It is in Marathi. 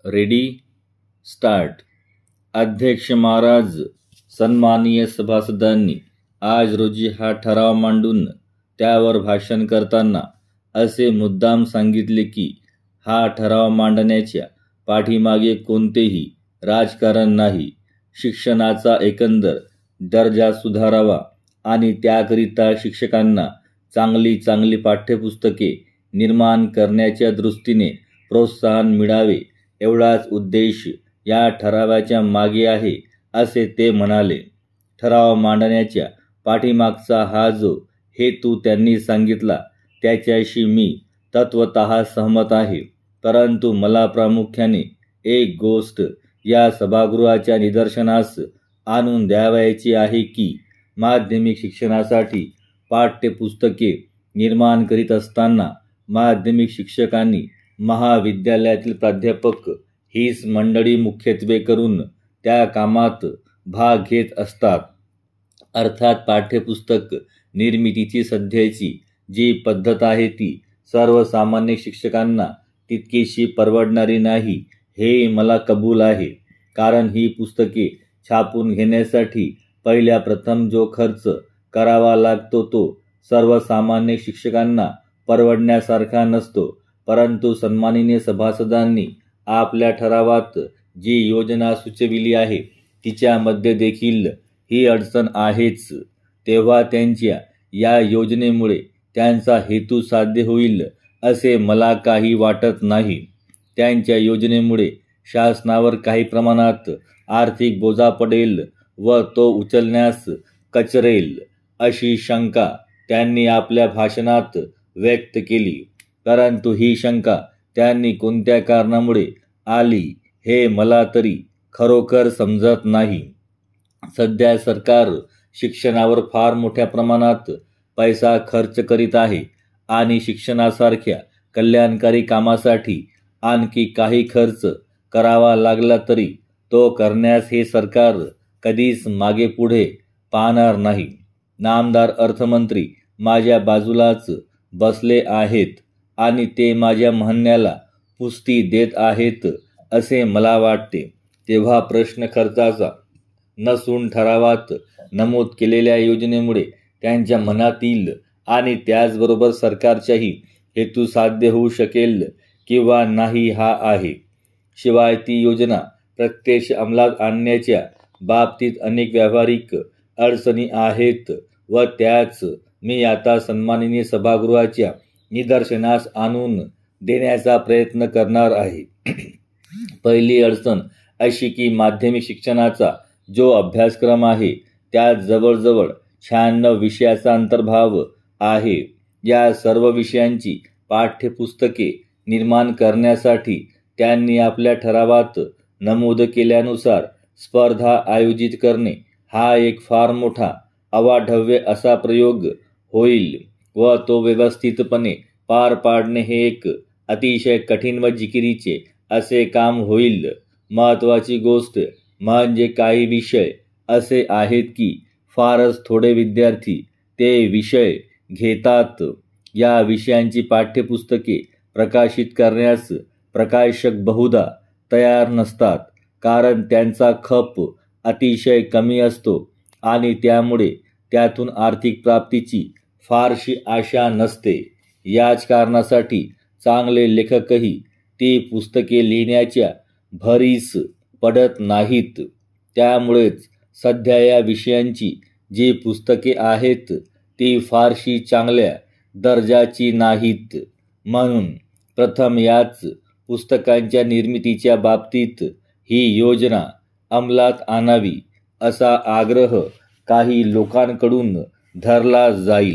Ready start. अध्यक्ष महाराज, सन्माननीय सभासदांनी, आज रोजी हा ठराव मांडून त्यावर भाषण करताना असे मुद्दाम सांगितले की हा ठराव मांडण्याच्या पाठीमागे कोणतेही राजकारण नाही. शिक्षणाचा एकंदर दर्जा सुधारावा आणि त्याकरिता शिक्षकांना चांगली पाठ्यपुस्तके निर्माण करण्याच्या दृष्टीने प्रोत्साहन मिळावे, एवढाच उद्देश या ठरावाच्या मागे आहे, असे ते म्हणाले. ठराव मांडण्याच्या पाठीमागचा हा जो हेतू त्यांनी सांगितला त्याच्याशी मी तत्वतः सहमत आहे, परंतु मला प्रामुख्याने एक गोष्ट या सभागृहाच्या निदर्शनास आणून द्यावयाची आहे की माध्यमिक शिक्षणासाठी पाठ्यपुस्तके निर्माण करीत असताना माध्यमिक शिक्षकांनी महाविद्यालयातील प्राध्यापक हीच मंडळी मुख्यत्वे करून त्या कामात भाग घेत असतात. अर्थात पाठ्यपुस्तक निर्मितीची सध्याची जी पद्धत आहे ती सर्वसामान्य शिक्षकांना तितकीशी परवडणारी नाही, हे मला कबूल आहे. कारण ही पुस्तके छापून घेण्यासाठी पहिल्या प्रथम जो खर्च करावा लागतो तो सर्वसामान्य शिक्षकांना परवडण्यासारखा नसतो. परंतु सन्माननीय सभासदांनी आपल्या ठरावात जी योजना सुचविली आहे तिच्यामध्ये देखील ही अडचण आहेच. तेव्हा त्यांच्या या योजनेमुळे त्यांचा हेतू साध्य होईल असे मला काही वाटत नाही. त्यांच्या योजनेमुळे शासनावर काही प्रमाणात आर्थिक बोजा पडेल व तो उचलण्यास कचरेल, अशी शंका त्यांनी आपल्या भाषणात व्यक्त केली. परंतु ही शंका त्यांनी कोणत्या कारणामुळे आली हे मला तरी खरोखर समजत नाही. सध्या सरकार शिक्षणावर फार मोठ्या प्रमाणात पैसा खर्च करीत आहे आणि शिक्षणासारख्या कल्याणकारी कामासाठी आणखी काही खर्च करावा लागला तरी तो करण्यास हे सरकार कधीच मागे पुढे पाहणार नाही. नामदार अर्थमंत्री माझ्या बाजूलाच बसले आहेत आणि ते माझ्या म्हणण्याला पुष्टी देत आहेत असे मला वाटते. तेव्हा प्रश्न खर्चाचा नसून ठरावात नमूद केलेल्या योजनेमुळे त्यांच्या मनातील आणि त्याचबरोबर सरकारच्याही हेतू साध्य होऊ शकेल किंवा नाही हा आहे. शिवाय ती योजना प्रत्यक्ष अंमलात आणण्याच्या बाबतीत अनेक व्यावहारिक अडचणी आहेत व त्याच मी आता सन्माननीय सभागृहाच्या निदर्शनास आणून देण्याचा प्रयत्न करणार आहे. पहिली अडचण अशी की माध्यमिक शिक्षणाचा जो अभ्यासक्रम आहे त्यात जवळजवळ 96 विषयाचा अंतर्भाव आहे. या सर्व विषयांची पाठ्यपुस्तके निर्माण करण्यासाठी त्यांनी आपल्या ठरावात नमूद केल्यानुसार स्पर्धा आयोजित करणे हा एक फार मोठा अवाढव्य असा प्रयोग होईल व तो व्यवस्थितपणे पार पाडणे हे एक अतिशय कठीण व जिकिरीचे असे काम होईल. महत्त्वाची गोष्ट म्हणजे काही विषय असे आहेत की फारच थोडे विद्यार्थी ते विषय घेतात. या विषयांची पाठ्यपुस्तके प्रकाशित करण्यास प्रकाशक बहुधा तयार नसतात, कारण त्यांचा खप अतिशय कमी असतो आणि त्यामुळे त्यातून आर्थिक प्राप्तीची फारशी आशा नसते. याच कारणासाठी चांगले लेखकही ती पुस्तके लिहिण्याच्या भरीस पडत नाहीत. त्यामुळेच सध्या या विषयांची जी पुस्तके आहेत ती फारशी चांगल्या दर्जाची नाहीत. म्हणून प्रथम याच पुस्तकांच्या निर्मितीच्या बाबतीत ही योजना अंमलात आणावी असा आग्रह काही लोकांकडून धरला जाईल.